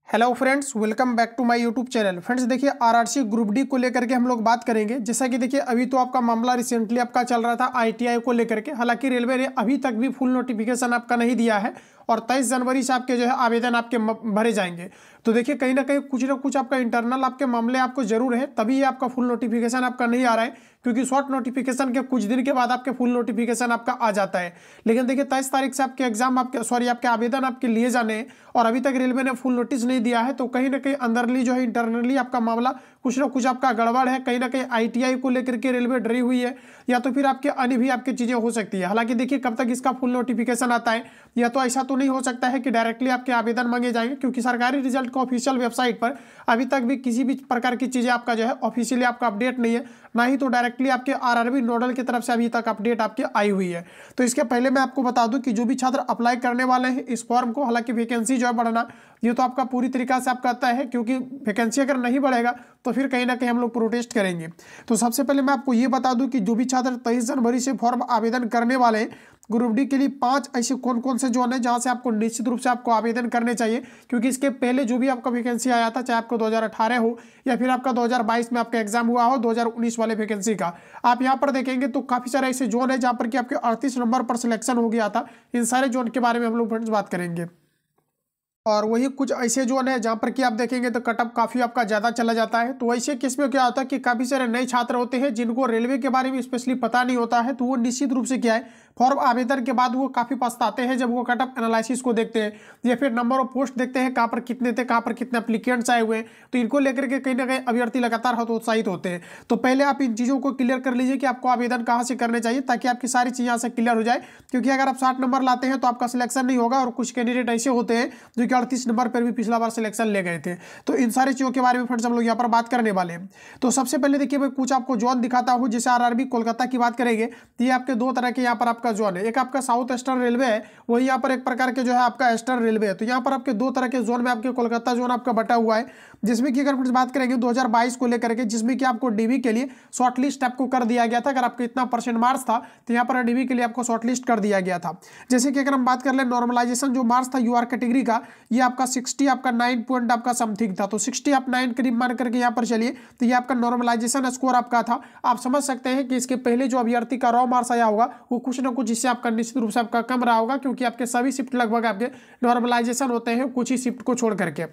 Hello friends, welcome back to my YouTube channel. Friends देखिए, RRC group D को लेकर के हम लोग बात करेंगे। जैसा कि देखिए, अभी तो आपका मामला रिसेंटली आपका चल रहा था आईटीआई को लेकर के। हालांकि रेलवे ने अभी तक भी फुल नोटिफिकेशन आपका नहीं दिया है और 23 जनवरी से आपके जो है आवेदन आपके भरे जाएंगे। तो देखिए, कहीं ना कुछ आपका इंटरनल आपके मामले आपको जरूर है, तभी ये आपका फुल नोटिफिकेशन आपका नहीं आ रहा है, क्योंकि शॉर्ट नोटिफिकेशन के कुछ दिन के बाद आपके फुल नोटिफिकेशन आपका आ जाता है। लेकिन देखिए, 23 तारीख से आपके एग्जाम आपके आवेदन आपके लिए जाने हैं और अभी तक रेलवे ने फुल नोटिस नहीं दिया है। तो कहीं ना कहीं अंदरली जो है इंटरनली आपका मामला कुछ ना कुछ आपका गड़बड़ है। कहीं ना कहीं आईटीआई को लेकर के रेलवे डरी हुई है, या तो फिर आपके अन्य भी आपकी चीजें हो सकती है। हालांकि देखिए, कब तक इसका फुल नोटिफिकेशन आता है, या तो ऐसा तो नहीं हो सकता है कि डायरेक्टली आपके आवेदन मांगे जाएंगे, क्योंकि सरकारी रिजल्ट को ऑफिशियल वेबसाइट पर अभी तक भी किसी भी प्रकार की चीजें आपका जो है ऑफिशियली आपका अपडेट नहीं है, ना ही तो डायरेक्टली आपके आरआरबी नोडल की तरफ से अभी तक अपडेट आपके आई हुई है। तो इसके पहले मैं आपको बता दूं कि जो भी छात्र अप्लाई करने वाले हैं इस फॉर्म को, हालांकि वैकेंसी जो है बढ़ना ये तो आपका पूरी तरीका से आपका तय है, क्योंकि वैकेंसी अगर नहीं बढ़ेगा तो फिर कहीं ना कहीं हम लोग प्रोटेस्ट करेंगे। तो सबसे पहले मैं आपको ये बता दूं कि जो भी छात्र 23 जनवरी से फॉर्म आवेदन करने वाले हैं ग्रुप डी के लिए, 5 ऐसे कौन कौन से जोन है जहां से आपको निश्चित रूप से आपको आवेदन करने चाहिए। क्योंकि इसके पहले जो भी आपका वैकेंसी आया था, चाहे आपको 2018 हो या फिर आपका 2022 में आपका एग्जाम हुआ हो 2019 वाले वैकेंसी का, आप यहाँ पर देखेंगे तो काफी सारे ऐसे जोन है जहां पर कि आपके 38 नंबर पर सिलेक्शन हो गया था। इन सारे जोन के बारे में हम लोग फ्रेंड्स बात करेंगे। और वही कुछ ऐसे जोन है जहाँ पर कि आप देखेंगे तो कटअप काफ़ी आपका ज़्यादा चला जाता है। तो ऐसे केस में क्या होता है कि काफ़ी सारे नए छात्र होते हैं जिनको रेलवे के बारे में स्पेशली पता नहीं होता है, तो वो निश्चित रूप से क्या है, फॉर्म आवेदन के बाद वो काफ़ी पछताते हैं जब वो कटअप एनालिसिस को देखते हैं या फिर नंबर ऑफ पोस्ट देखते हैं, कहाँ पर कितने थे, कहाँ पर कितने एप्लीकेंट्स आए हुए हैं। तो इनको लेकर के कहीं ना कहीं अभ्यर्थी लगातार हतोत्साहित होते हैं। तो पहले आप इन चीज़ों को क्लियर कर लीजिए कि आपको आवेदन कहाँ से करने चाहिए, ताकि आपकी सारी चीज़ें यहाँ से क्लियर हो जाए। क्योंकि अगर आप 60 नंबर लाते हैं तो आपका सिलेक्शन नहीं होगा, और कुछ कैंडिडेट ऐसे होते हैं जो कि 38 नंबर पर भी पिछला बार सिलेक्शन ले गए थे। तो इन सारी चीज़ों के बारे में फ्रेंड्स हम लोग यहाँ पर बात करने वाले हैं। तो सबसे पहले देखिए, मैं कुछ आपको जोन दिखाता हूँ। जैसे आरआरबी कोलकाता की बात करेंगे तो ये आपके दो तरह के यहाँ पर आपका जोन है। एक आपका साउथ ईस्टर्न रेलवे है, वही यहाँ पर एक प्रकार के जो है आपका ईस्टर्न रेलवे है। तो यहाँ पर आपके दो तरह के जोन में आपके कोलकाता जोन आपका बटा हुआ है, जिसमें कि अगर फ्रेंड्स बात करेंगे 2022 को लेकर के, जिसमें कि आपको डीबी के लिए शॉर्टलिस्ट आपको कर दिया गया था। अगर आपको इतना परसेंट मार्क्स था तो यहाँ पर डीबी के लिए आपको शॉर्टलिस्ट कर दिया गया था। जैसे कि अगर हम बात कर ले नॉर्मलाइजेशन जो मार्क्स था यूआर कैटेगरी का, ये आपका 60 आपका 9 पॉइंट आपका समथिंग था। तो 60 आप 9 करीब मान करके यहाँ पर चलिए, तो ये आपका नॉर्मलाइजेशन स्कोर आपका था। आप समझ सकते हैं कि इसके पहले जो अभ्यर्थी का रॉ मार्क्स आया होगा वो कुछ ना कुछ इससे आपका निश्चित रूप से आपका कम रहा होगा, क्योंकि आपके सभी शिफ्ट लगभग आपके नॉर्मलाइजेशन होते हैं, कुछ ही शिफ्ट को छोड़ करके।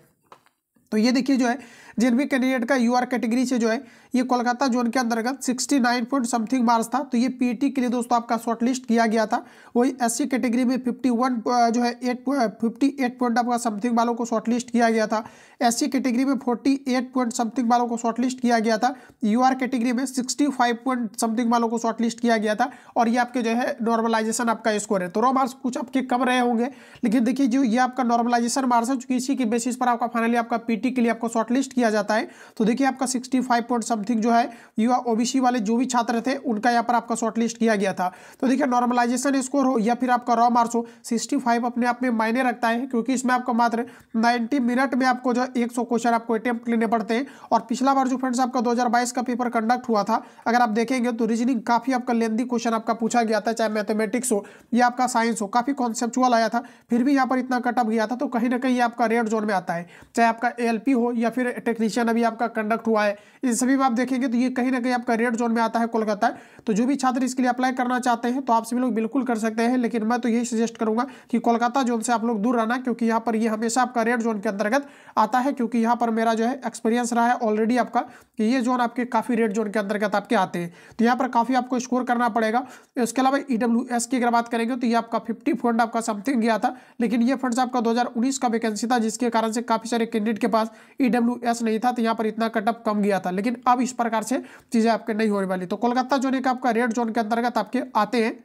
तो ये देखिए जो है, जिन भी कैंडिडेट का यूआर कैटेगरी से जो है ये कोलकाता जोन के अंतर्गत 69 पॉइंट समथिंग मार्क्स था, तो ये पीटी के लिए दोस्तों आपका शॉर्टलिस्ट किया गया था। वही एससी कैटेगरी में 51 जो है 58 पॉइंट आपका समथिंग वालों को शॉर्टलिस्ट किया गया था। एससी कैटेगरी में 48 पॉइंट समथिंग वालों को शॉर्टलिस्ट किया गया था। यूआर कैटेगरी में 65 पॉइंट समथिंग वालों को शॉर्टलिस्ट किया गया था। और ये आपके जो है नॉर्मलाइजेशन आपका स्कोर है। तो रॉ मार्क्स कुछ आपके कम रहे होंगे, लेकिन देखिए जो ये आपका नॉर्मलाइजेशन मार्क्स है, चूंकि इसी के बेसिस पर आपका फाइनली आपका पीटी के लिए आपको शॉर्टलिस्ट किया जाता है। तो देखिए आपका 65 पॉइंट समथिंग जो है युवा ओबीसी वाले जो भी छात्र थे उनका यहाँ पर आपका शॉर्टलिस्ट किया गया था। तो देखिए, नॉर्मलाइजेशन स्कोर हो या फिर आपका रॉ मार्क्स हो, 65 अपने आप में मायने रखता है, क्योंकि इसमें आपको मात्र 90 मिनट में आपको जो 100 क्वेश्चन आपको अटेम्प्ट लेने पड़ते हैं। और पिछला बार जो फ्रेंड्स आपका 2022 का पेपर कंडक्ट हुआ था, अगर आप देखेंगे तो रीजनिंग काफी आपका लेंथी क्वेश्चन आपका पूछा गया था, चाहे मैथमेटिक्स हो या आपका साइंस हो, काफी कॉन्सेप्चुअल आया था, फिर भी यहाँ पर इतना कटअप गया था। तो कहीं ना कहीं आपका रेड जोन में आता है, चाहे आपका एएलपी हो या फिर टेक्नीशियन अभी आपका कंडक्ट हुआ है, इन सभी में आप देखेंगे तो ये कहीं ना कहीं आपका रेड जोन में आता है कोलकाता। तो जो भी छात्र इसके लिए अप्लाई करना चाहते हैं तो आप सभी लोग बिल्कुल कर सकते हैं, लेकिन मैं तो यही सजेस्ट करूंगा कि कोलकाता जोन से आप लोग दूर रहना, क्योंकि यहाँ पर ये हमेशा आपका रेड जोन के अंतर्गत आता है। क्योंकि यहाँ पर मेरा जो है एक्सपीरियंस रहा है ऑलरेडी आपका कि ये जोन आपके काफी रेड जोन के अंतर्गत आपके आते हैं। तो यहाँ पर काफी आपको स्कोर करना पड़ेगा। इसके अलावा ईडब्ल्यूएस की अगर बात करेंगे तो ये आपका 50 फंड आपका समथिंग गया था, लेकिन ये फंड्स आपका 2019 का वैकेंसी था, जिसके कारण से काफी सारे कैंडिडेट के पास ईडब्ल्यूएस नहीं था, तो यहाँ पर इतना कटअप कम गया था। लेकिन अब इस प्रकार से चीजें आपके नहीं होने वाली। तो कोलकाता जोन एक आपका रेड जोन के अंतर्गत आपके आते हैं।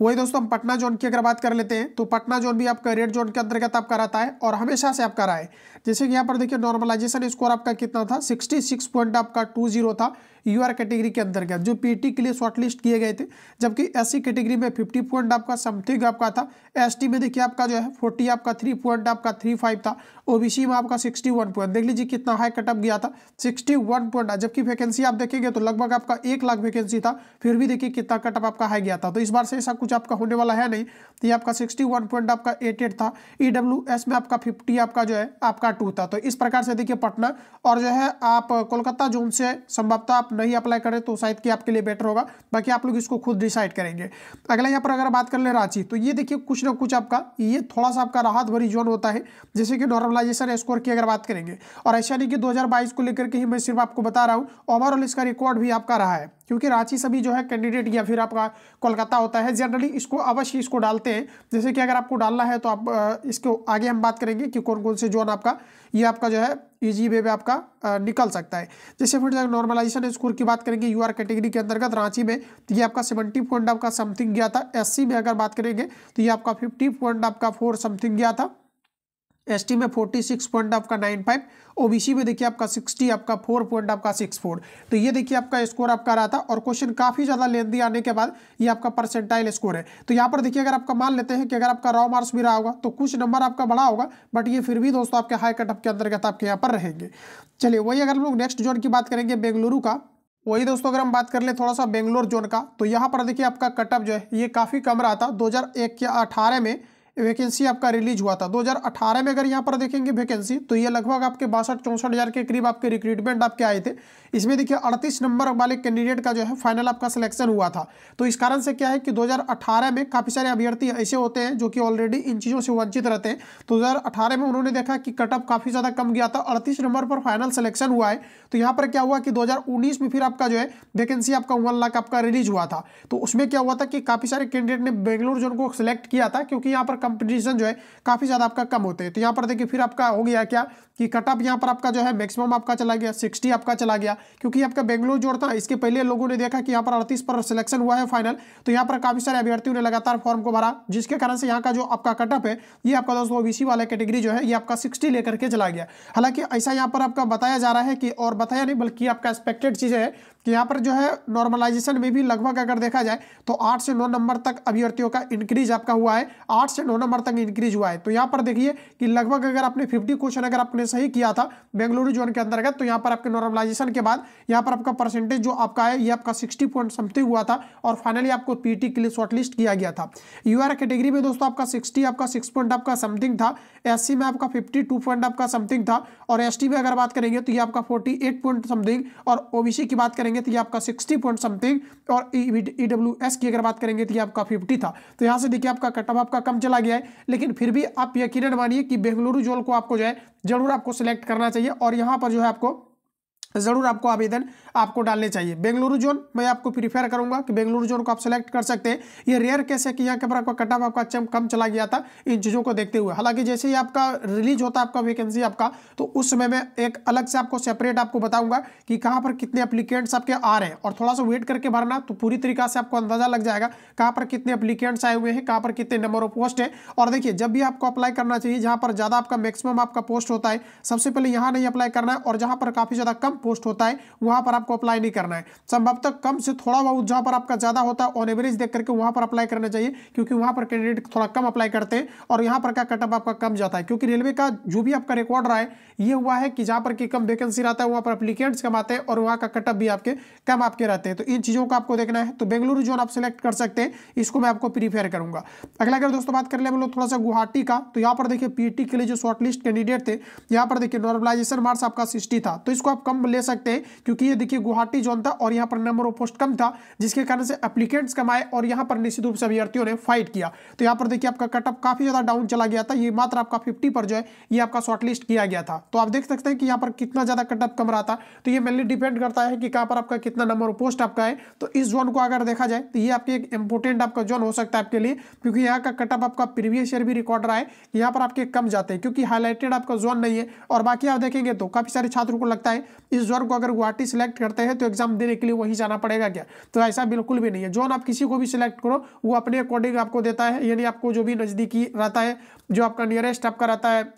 वही दोस्तों, हम पटना जोन की अगर बात कर लेते हैं तो पटना जोन भी आपका रेड जोन के अंतर्गत आपका रहता है और हमेशा से आपका रहा है। जैसे कि यहाँ पर देखिए, नॉर्मलाइजेशन स्कोर आपका कितना था, 66 पॉइंट आपका 20 था। यूआर कैटेगरी के अंतर्गत जो पीटी के लिए शॉर्टलिस्ट किए गए थे, जबकि एससी कैटेगरी में 50 पॉइंट आपका समथिंग आपका था। एसटी में देखिए आपका जो है 40 आपका 3 पॉइंट आपका 35 था। ओबीसी में आपका 61 पॉइंट, देख लीजिए कितना हाई कटअप गया था, 61 पॉइंट। जबकि वैकेंसी आप देखेंगे तो लगभग आपका 1 लाख वैकेंसी था, फिर भी देखिए कितना कटअप आपका हाई गया था। तो इस बार से ऐसा कुछ आपका होने वाला है नहीं। तो ये आपका 61 पॉइंट आपका 88 था। ईडब्ल्यूएस में आपका 50 आपका जो है आपका 2 था। तो इस प्रकार से देखिए पटना और जो है आप कोलकाता जोन से संभवतः आप नहीं अप्लाई करें तो शायद कि आपके लिए बेटर होगा, बाकी आप लोग इसको खुद डिसाइड करेंगे। अगला यहाँ पर अगर बात कर ले रांची, तो ये देखिए कुछ ना कुछ आपका ये थोड़ा सा आपका राहत भरी जोन होता है, जैसे कि नॉर्मलाइजेशन स्कोर की अगर बात करेंगे। और ऐसा नहीं कि 2022 को लेकर के ही मैं सिर्फ आपको बता रहा हूँ, ओवरऑल इसका रिकॉर्ड भी आपका रहा है, क्योंकि रांची सभी जो है कैंडिडेट या फिर आपका कोलकाता होता है जनरली इसको अवश्य इसको डालते हैं। जैसे कि अगर आपको डालना है तो आप इसको आगे हम बात करेंगे कि कौन कौन से जोन आपका ये आपका जो है इजी वे में आपका निकल सकता है। जैसे फिर नॉर्मलाइजेशन स्कोर की बात करेंगे यूआर कैटेगरी के अंतर्गत रांची में, तो ये आपका 70 पॉइंट आपका समथिंग गया था। एससी में अगर बात करेंगे तो ये आपका 50 पॉइंट आपका 4 समथिंग गया था। एसटी में 46 पॉइंट आपका 95। ओबीसी में देखिए आपका 60 आपका 4 पॉइंट आपका 64। तो ये देखिए आपका स्कोर आपका रहा था, और क्वेश्चन काफी ज्यादा लेंथी आने के बाद ये आपका परसेंटाइल स्कोर है। तो यहाँ पर देखिए अगर आपका मान लेते हैं कि अगर आपका रॉ मार्क्स भी रहा होगा तो कुछ नंबर आपका बढ़ा होगा, बट ये फिर भी दोस्तों आपके हाई कटअप के अंतर्गत आपके यहाँ पर रहेंगे। चलिए वही अगर हम लोग नेक्स्ट जोन की बात करेंगे बेंगलुरु का, वही दोस्तों अगर हम बात कर ले थोड़ा सा बेंगलोर जोन का, तो यहाँ पर देखिए आपका कटअप जो है ये काफी कम रहा था। 2018 में वैकेंसी आपका रिलीज हुआ था। 2018 में अगर यहाँ पर देखेंगे वैकेंसी, तो ये लगभग आपके 62-64 हज़ार के करीब आपके रिक्रूटमेंट आपके आए थे। इसमें देखिए 38 नंबर वाले कैंडिडेट का जो है फाइनल आपका सिलेक्शन हुआ था। तो इस कारण से क्या है कि 2018 में काफ़ी सारे अभ्यर्थी ऐसे होते हैं जो कि ऑलरेडी इन चीज़ों से वंचित रहते हैं। तो 2018 में उन्होंने देखा कि कटअप काफ़ी ज़्यादा कम गया था, 38 नंबर पर फाइनल सिलेक्शन हुआ है। तो यहाँ पर क्या हुआ कि 2019 में फिर आपका जो है वैकेंसी आपका 1 लाख आपका रिलीज हुआ था। तो उसमें क्या हुआ था कि काफ़ी सारे कैंडिडेट ने बेंगलुरु जोन को सिलेक्ट किया था, क्योंकि यहाँ पर कंपटीशन जो है काफ़ी ज़्यादा आपका कम होते हैं। तो यहाँ पर देखिए फिर आपका हो गया क्या कि कटअप यहाँ पर आपका जो है मैक्सिमम आपका चला गया 60 आपका चला गया, क्योंकि आपका बेंगलुरु जोड़ था। इसके पहले लोगों ने देखा कि यहाँ पर 38 पर सिलेक्शन हुआ है फाइनल, तो यहाँ पर काफ़ी सारे अभ्यर्थियों ने लगातार फॉर्म को भरा, जिसके कारण से यहाँ का जो आपका कटअप है ये आपका दोस्तों ओबीसी वाला कैटेगरी जो है ये आपका 60 लेकर के चला गया। हालांकि ऐसा यहाँ पर आपका बताया जा रहा है कि, और बताया नहीं बल्कि आपका एक्सपेक्टेड चीज़ है कि यहाँ पर जो है नॉर्मलाइजेशन में भी लगभग अगर देखा जाए तो 8 से 9 नंबर तक अभ्यर्थियों का इंक्रीज आपका हुआ है, 8 से 9 नंबर तक इंक्रीज हुआ है। तो यहाँ पर देखिए कि लगभग अगर आपने 50 क्वेश्चन अगर आपने सही किया था बेंगलुरु जोन के अंतर्गत, तो यहाँ पर आपके नॉर्मलाइजेशन के बाद यहाँ पर आपका परसेंटेज जो आपका है ये आपका 60 पॉइंट समथिंग हुआ था, और फाइनली आपको पीटी के लिए शॉर्टलिस्ट किया गया था। यूआर कैटेगरी में दोस्तों आपका 60 आपका 6 पॉइंट आपका समथिंग था। एससी में आपका 52 पॉइंट आपका समथिंग था, और एसटी में अगर बात करेंगे तो ये आपका 48 पॉइंट समथिंग, और ओबीसी की बात करेंगे तो ये आपका 60 पॉइंट समथिंग, और ईडब्ल्यूएस की अगर बात करेंगे तो ये आपका 50 था। तो यहाँ से देखिए आपका कटअप आपका कम चला गया है, लेकिन फिर भी आप यकीनन मानिए कि बेंगलुरु जोन को आपको जो है जरूर आपको सिलेक्ट करना चाहिए, और यहाँ पर जो है आपको जरूर आपको आवेदन आपको डालने चाहिए। बेंगलुरु जोन मैं आपको प्रीफर करूंगा कि बेंगलुरु जोन को आप सेलेक्ट कर सकते हैं। ये रेयर केस है कि यहाँ के पर आपका कटअप आपका कम चला गया था इन चीज़ों को देखते हुए। हालांकि जैसे ही आपका रिलीज होता है आपका वैकेंसी आपका, तो उस समय में एक अलग से आपको सेपरेट आपको बताऊंगा कि कहाँ पर कितने एप्लीकेंट्स आपके आ रहे हैं, और थोड़ा सा वेट करके भरना तो पूरी तरीका से आपको अंदाजा लग जाएगा कहाँ पर कितने एप्लीकेंट्स आए हुए हैं, कहाँ पर कितने नंबर ऑफ पोस्ट है। और देखिए जब भी आपको अप्लाई करना चाहिए जहाँ पर ज़्यादा आपका मैक्सिमम आपका पोस्ट होता है, सबसे पहले यहाँ नहीं अप्लाई करना है, और जहाँ पर काफ़ी ज़्यादा कम पोस्ट होता है वहां पर आपको अप्लाई नहीं करना है। संभवतः कम से थोड़ा बहुत जहां पर आपका ज्यादा होता है ऑन एवरेज देख करके वहां पर अप्लाई करना चाहिए, क्योंकि वहां पर कैंडिडेट थोड़ा कम अप्लाई करते हैं और यहां पर का कटअप आपका कम जाता है। क्योंकि रेलवे का जो भी आपका रिकॉर्ड रहा है ये हुआ है कि जहां पर की कम वैकेंसी रहता है वहां पर एप्लीकेंट्स कम आते हैं और वहां का कटअप भी आपके कम आपके रहते हैं। तो इन चीजों को आपको देखना है। तो बेंगलुरु जोन आप सिलेक्ट कर सकते हैं, इसको मैं आपको प्रीफेयर करूंगा। अगला अगर दोस्तों बात कर ले हम लोग थोड़ा सा गुवाहाटी का, तो यहाँ पर देखिए पीटी के लिए जो शॉर्टलिस्ट कैंडिडेट थे यहाँ पर देखिए नॉर्मलाइजेशन मार्क्स आपका 60 था, तो इसको आप कम ले सकते हैं, क्योंकि ये देखिए गुवाहाटी जोन था और यहाँ पर नंबर ऑफ पोस्ट कम था, जिसके कारण से एप्लीकेंट्स कम आए और यहाँ पर निश्चित रूप से अभ्यर्थियों ने फाइट किया। तो यहाँ पर देखिए आपका कटअप काफी ज्यादा डाउन चला गया था, ये मात्र आपका 50 पर जो है ये आपका शॉर्टलिस्ट किया गया था। तो आप देख सकते हैं कि यहाँ पर कितना ज्यादा कटअप कम रहा था। तो ये मेनली डिपेंड करता है कि कहाँ पर आपका कितना नंबर ऑफ पोस्ट आपका है। तो इस जोन को अगर देखा जाए तो ये आपके एक इंपोर्टेंट आपका जोन हो सकता है आपके लिए, क्योंकि यहाँ का कटअप आपका प्रीवियस ईयर भी रिकॉर्ड रहा है, यहाँ पर आपके कम जाते हैं क्योंकि हाईलाइटेड आपका जोन नहीं है। और बाकी आप देखेंगे तो काफी सारे छात्रों को लगता है इस जोन को अगर गुवाहाटी सिलेक्ट करते हैं तो एग्जाम देने के लिए वही जाना पड़ेगा क्या, तो ऐसा बिल्कुल भी नहीं है। जोन आप किसी को भी सिलेक्ट करो वो अपने अकॉर्डिंग आपको देता है, यानी आपको जो भी नजदीकी रहता है, जो आपका नियरेस्ट आपका रहता है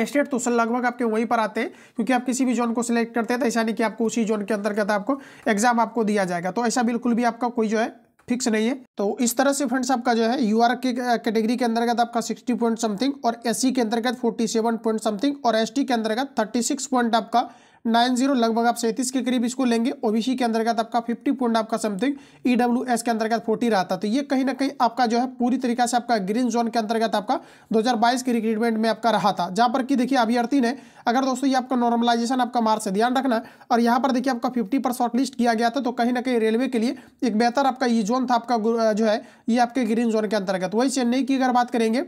स्टेट तो लगभग आपके वहीं पर आते हैं, क्योंकि आप किसी भी जोन को सिलेक्ट करते हैं तो ऐसा नहीं कि आपको उसी जोन के अंतर्गत आपको एग्जाम आपको दिया जाएगा, तो ऐसा बिल्कुल भी आपका कोई जो है फिक्स नहीं है। तो इस तरह से फ्रेंड्स आपका जो है यूआर के कैटेगरी के अंतर्गत आपका 60 पॉइंट समथिंग और एससी के अंतर्गत 47 पॉइंट समथिंग और एसटी के अंतर्गत 36 पॉइंट आपका 90 लगभग आप 37 के करीब इसको लेंगे। ओबीसी के अंतर्गत आपका 50 पॉइंट आपका समथिंग, ईडब्ल्यूएस के अंतर्गत 40 रहा था। तो ये कहीं ना कहीं आपका जो है पूरी तरीके से आपका ग्रीन जोन के अंतर्गत आपका 2022 के रिक्रूटमेंट में आपका रहा था, जहां पर कि देखिए अभ्यर्थी ने, अगर दोस्तों ये आपका नॉर्मलाइजेशन आपका मार्क्स से ध्यान रखना, और यहाँ पर देखिए आपका 50 पर शॉर्टलिस्ट किया गया था, तो कहीं ना कहीं रेलवे के लिए एक बेहतर आपका ये जोन था आपका जो है ये आपके ग्रीन जोन के अंतर्गत। वही चेन्नई की अगर बात करेंगे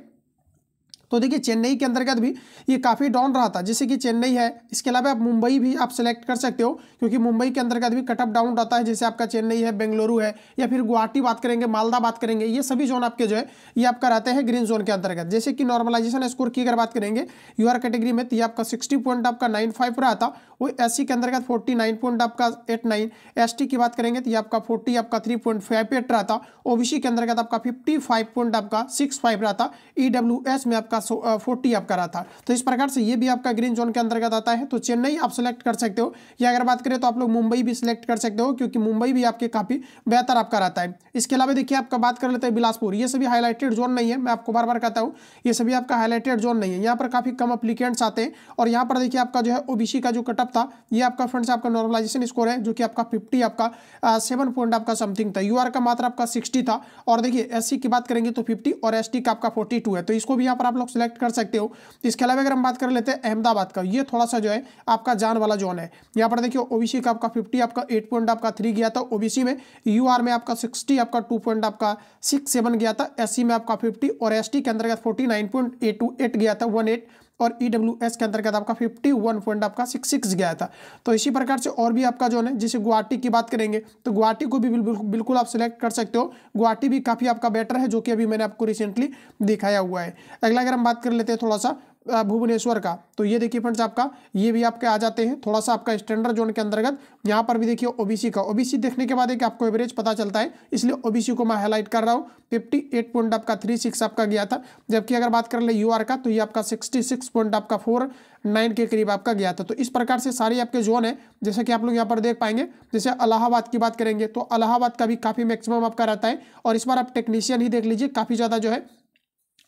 तो देखिए चेन्नई के अंतर्गत भी ये काफ़ी डाउन रहा था, जैसे कि चेन्नई है। इसके अलावा आप मुंबई भी आप सेलेक्ट कर सकते हो, क्योंकि मुंबई के अंतर्गत भी कट ऑफ डाउन रहता है, जैसे आपका चेन्नई है, बेंगलुरु है, या फिर गुवाहाटी बात करेंगे, मालदा बात करेंगे, ये सभी जोन आपके जो है ये आपका रहते हैं ग्रीन जोन के अंतर्गत। जैसे कि नॉर्मलाइजेशन स्कोर की अगर बात करेंगे यूआर कैटेगरी में, तो ये आपका 60 पॉइंट आपका 95 रहा था। वो एससी के अंतर्गत 49 पॉइंट आपका 89, एसटी की बात करेंगे तो ये आपका 40 आपका 3.58 रहा था। ओबीसी के अंतर्गत आपका 55 पॉइंट आपका 65 रहा था। ईडब्ल्यूएस में आपका 40 आपका रहा था। तो इस प्रकार से ये भी आपका ग्रीन जोन के अंतर्गत आता है। तो चेन्नई आप सेलेक्ट कर सकते हो, या अगर बात करें तो आप लोग मुंबई भी सिलेक्ट कर सकते हो, क्योंकि मुंबई भी आपके काफी बेहतर आपका रहता है। इसके अलावा देखिए आपका बात कर लेते हैं बिलासपुर, ये सभी हाईलाइटेड जोन नहीं है, मैं आपको बार बार कहता हूँ ये सभी आपका हाईलाइटेड जोन नहीं है। यहाँ पर काफी कम अप्लीकेंट्स आते हैं, और यहाँ पर देखिए आपका जो है ओबीसी का जो कटअप था ये आपका फ्रेंड्स आपका नॉर्मलाइजेशन स्कोर है, जो कि आपका 50 आपका 7 पॉइंट आपका समथिंग था। यूआर का मात्र आपका 60 था, और देखिए एससी की बात करेंगे तो 50 और एसटी का आपका 42 है। तो इसको भी यहाँ पर आप लोग सिलेक्ट कर सकते हो। इसके अलावा अगर हम बात कर लेते हैं अहमदाबाद का, ये थोड़ा सा जो है आपका जान वाला जोन है। यहाँ पर देखिए ओबीसी का आपका 50 आपका 8 पॉइंट आपका 3 गया था ओबीसी में, यूआर में आपका 60 आपका 2 पॉइंट आपका 6.7 गया था, एससी में आपका 50 और एसटी के अंतर्गत 49.8 गया था 18, और ईडब्ल्यूएस के अंतर्गत आपका 51 पॉइंट आपका 66 गया था। तो इसी प्रकार से और भी आपका जो है, जैसे गुवाहाटी की बात करेंगे तो गुवाहाटी को भी बिल्कुल आप सिलेक्ट कर सकते हो। गुवाहाटी भी काफ़ी आपका बेटर है, जो कि अभी मैंने आपको रिसेंटली दिखाया हुआ है। अगला अगर हम बात कर लेते हैं थोड़ा सा भुवनेश्वर का, तो ये देखिए फ्रेंड्स आपका ये भी आपके आ जाते हैं थोड़ा सा आपका स्टैंडर्ड जोन के अंतर्गत। यहाँ पर भी देखिए ओबीसी का, ओबीसी देखने के बाद एक आपको एवरेज पता चलता है, इसलिए ओबीसी को मैं हाईलाइट कर रहा हूँ। 58 पॉइंट आपका 36 आपका गया था, जबकि अगर बात कर ले यूआर का तो ये आपका 66 पॉइंट आपका 49 के करीब आपका गया था। तो इस प्रकार से सारे आपके जोन है, जैसे कि आप लोग यहाँ पर देख पाएंगे। जैसे इलाहाबाद की बात करेंगे तो इलाहाबाद का भी काफ़ी मैक्सिमम आपका रहता है, और इस बार आप टेक्नीशियन ही देख लीजिए, काफ़ी ज़्यादा जो है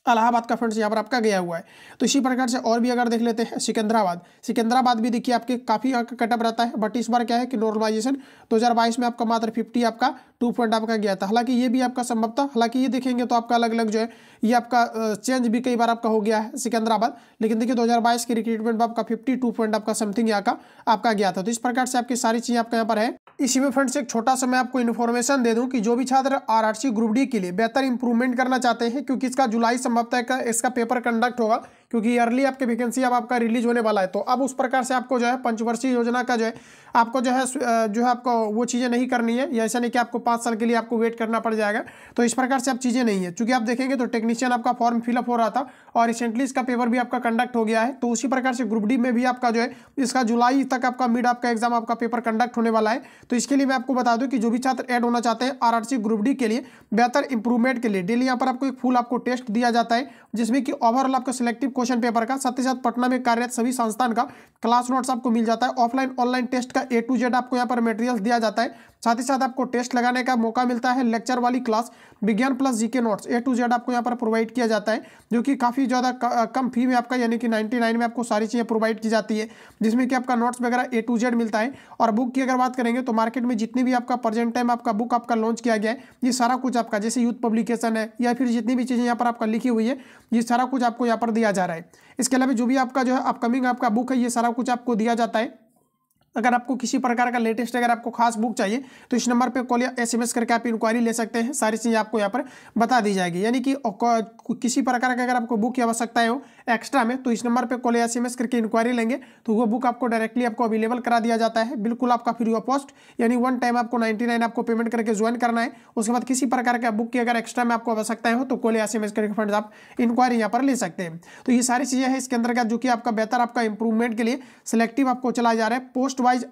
इलाहाबाद का फ्रेंड्स यहाँ पर आपका गया हुआ है। तो इसी प्रकार से और भी अगर देख लेते हैं सिकंदराबाद भी देखिए आपके काफ़ी कटअप रहता है, बट इस बार क्या है कि नॉर्मलाइजेशन 2022 में आपका मात्र 50 आपका 2 पॉइंट आपका गया था। हालांकि ये भी आपका संभव था, हालांकि ये देखेंगे तो आपका अलग अलग जो है ये आपका चेंज भी कई बार आपका हो गया है सिकंदराबाद, लेकिन देखिए 2022 के रिक्रूटमेंट में आपका 52 पॉइंट आपका समथिंग यहाँ का आपका गया था। तो इस प्रकार से आपकी सारी चीज़ें आपका यहाँ पर है। इसी में फ्रेंड्स एक छोटा सा मैं आपको इन्फॉर्मेशन दे दूं कि जो भी छात्र आरआरसी ग्रुप डी के लिए बेहतर इंप्रूवमेंट करना चाहते हैं, क्योंकि इसका जुलाई संभवतः इसका पेपर कंडक्ट होगा, क्योंकि ईयरली आपके वैकेंसी अब आपका रिलीज होने वाला है। तो अब उस प्रकार से आपको जो है पंचवर्षीय योजना का जो है आपको जो है आपको वो चीज़ें नहीं करनी है, या ऐसा नहीं कि आपको 5 साल के लिए आपको वेट करना पड़ जाएगा। तो इस प्रकार से अब चीज़ें नहीं है, चूंकि आप देखेंगे तो टेक्नीशियन आपका फॉर्म फिलअप हो रहा था, और रिसेंटली इसका पेपर भी आपका कंडक्ट हो गया है। तो उसी प्रकार से ग्रुप डी में भी आपका जो है इसका जुलाई तक आपका मिड आपका एग्जाम आपका पेपर कंडक्ट होने वाला है। तो इसके लिए मैं आपको बता दूं कि जो भी छात्र ऐड होना चाहते हैं आरआरसी ग्रुप डी के लिए बेहतर इंप्रूवमेंट के लिए, डेली यहाँ पर आपको एक फुल आपको टेस्ट दिया जाता है, जिसमें कि ओवरऑल आपका सिलेक्टिव क्वेश्चन पेपर का, साथ ही साथ पटना में कार्यरत सभी संस्थान का क्लास नोट्स आपको मिल जाता है। ऑफलाइन ऑनलाइन टेस्ट का A to Z आपको यहाँ पर मटेरियल्स दिया जाता है। साथ ही साथ आपको टेस्ट लगाने का मौका मिलता है। लेक्चर वाली क्लास, विज्ञान plus GK notes A to Z आपको यहाँ पर प्रोवाइड किया जाता है, जो कि काफ़ी ज़्यादा कम फी में आपका, यानी कि 99 में आपको सारी चीज़ें प्रोवाइड की जाती है, जिसमें कि आपका नोट्स वगैरह A to Z मिलता है। और बुक की अगर बात करेंगे तो मार्केट में जितनी भी आपका प्रेजेंट टाइम आपका बुक आपका लॉन्च किया गया है, ये सारा कुछ आपका जैसे यूथ पब्लिकेशन है, या फिर जितनी भी चीज़ें यहाँ पर आपका लिखी हुई है, ये सारा कुछ आपको यहाँ पर दिया जा रहा है। इसके अलावा जो भी आपका जो है अपकमिंग आपका बुक है, ये सारा कुछ आपको दिया जाता है। अगर आपको किसी प्रकार का लेटेस्ट अगर आपको खास बुक चाहिए तो इस नंबर पे कॉल या SMS करके आप इंक्वायरी ले सकते हैं, सारी चीज़ें आपको यहाँ पर बता दी जाएगी। यानी कि किसी प्रकार का अगर आपको बुक की आवश्यकता हो एक्स्ट्रा में, तो इस नंबर पे कॉल या SMS करके इंक्वायरी लेंगे तो वो बुक आपको डायरेक्टली आपको अवेलेबल करा दिया जाता है, बिल्कुल आपका फ्री ऑफ कॉस्ट। यानी वन टाइम आपको 99 आपको पेमेंट करके ज्वाइन करना है। उसके बाद किसी प्रकार का बुक की अगर एक्स्ट्रा में आपको आवश्यकता हो तो कॉल या SMS करके फ्रेंड्स आप इंक्वायरी यहाँ पर ले सकते हैं। तो ये सारी चीज़ें हैं इसके अंतर्गत, जो कि आपका बेहतर आपका इंप्रूवमेंट के लिए सिलेक्टिव आपको चला जा रहा है। पोस्ट वाइज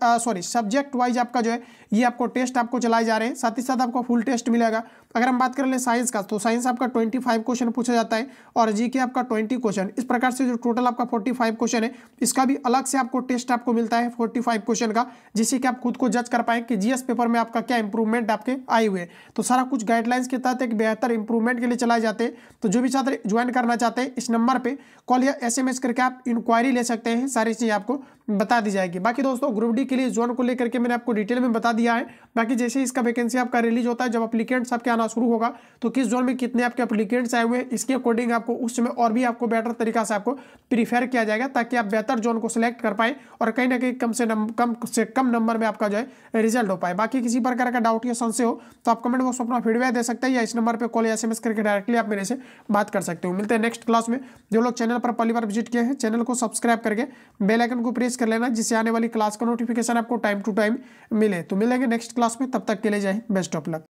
सब्जेक्ट वाइज आपका जो है ये आपको टेस्ट आपको चलाए जा रहे हैं, साथ ही साथ आपको फुल टेस्ट मिलेगा। अगर हम बात कर ले साइंस का, तो साइंस आपका 25 क्वेश्चन पूछा जाता है और जीके आपका 20 क्वेश्चन। इस प्रकार से जो टोटल आपका 45 क्वेश्चन है, इसका भी अलग से आपको टेस्ट आपको मिलता है 45 क्वेश्चन का, जिससे कि आप खुद को जज कर पाए कि जीएस पेपर में आपका क्या इंप्रूवमेंट आपके आए हुए। तो सारा कुछ गाइडलाइंस के तहत एक बेहतर इंप्रूवमेंट के लिए चलाए जाते हैं। तो जो भी छात्र ज्वाइन करना चाहते हैं, इस नंबर पे कॉल या एसएमएस करके आप इंक्वायरी ले सकते हैं, सारी चीजें आपको बता दी जाएगी। बाकी दोस्तों ग्रुप डी के लिए जोन को लेकर के मैंने आपको डिटेल में बता दिया है। बाकी जैसे ही इसका वैकेंसी आपका रिलीज होता है, जब एप्लीकेंट्स आपके आना शुरू होगा, तो किस जोन में कितने आपके एप्लीकेंट्स आए हुए हैं, इसके अकॉर्डिंग आपको उस समय और भी आपको बेटर तरीका से आपको प्रीफेयर किया जाएगा, ताकि आप बेहतर जोन को सिलेक्ट कर पाए और कहीं ना कहीं कम से कम नंबर में आपका जो है रिजल्ट हो पाए। बाकी किसी प्रकार का डाउट या संशय हो तो आप कमेंट बॉक्स में अपना फीडबैक दे सकते हैं, या इस नंबर पर कॉल या एसएमएस करके डायरेक्टली आप मेरे से बात कर सकते हो। मिलते हैं नेक्स्ट क्लास में। जो लोग चैनल पर पहली बार विजिट किए हैं, चैनल को सब्सक्राइब करके बेल आइकन को प्रेस कर लेना, जिससे आने वाली क्लास का नोटिफिकेशन आपको टाइम टू टाइम मिले। तो मिलेंगे नेक्स्ट क्लास में, तब तक के लिए जय हिंद, बेस्ट ऑफ लक।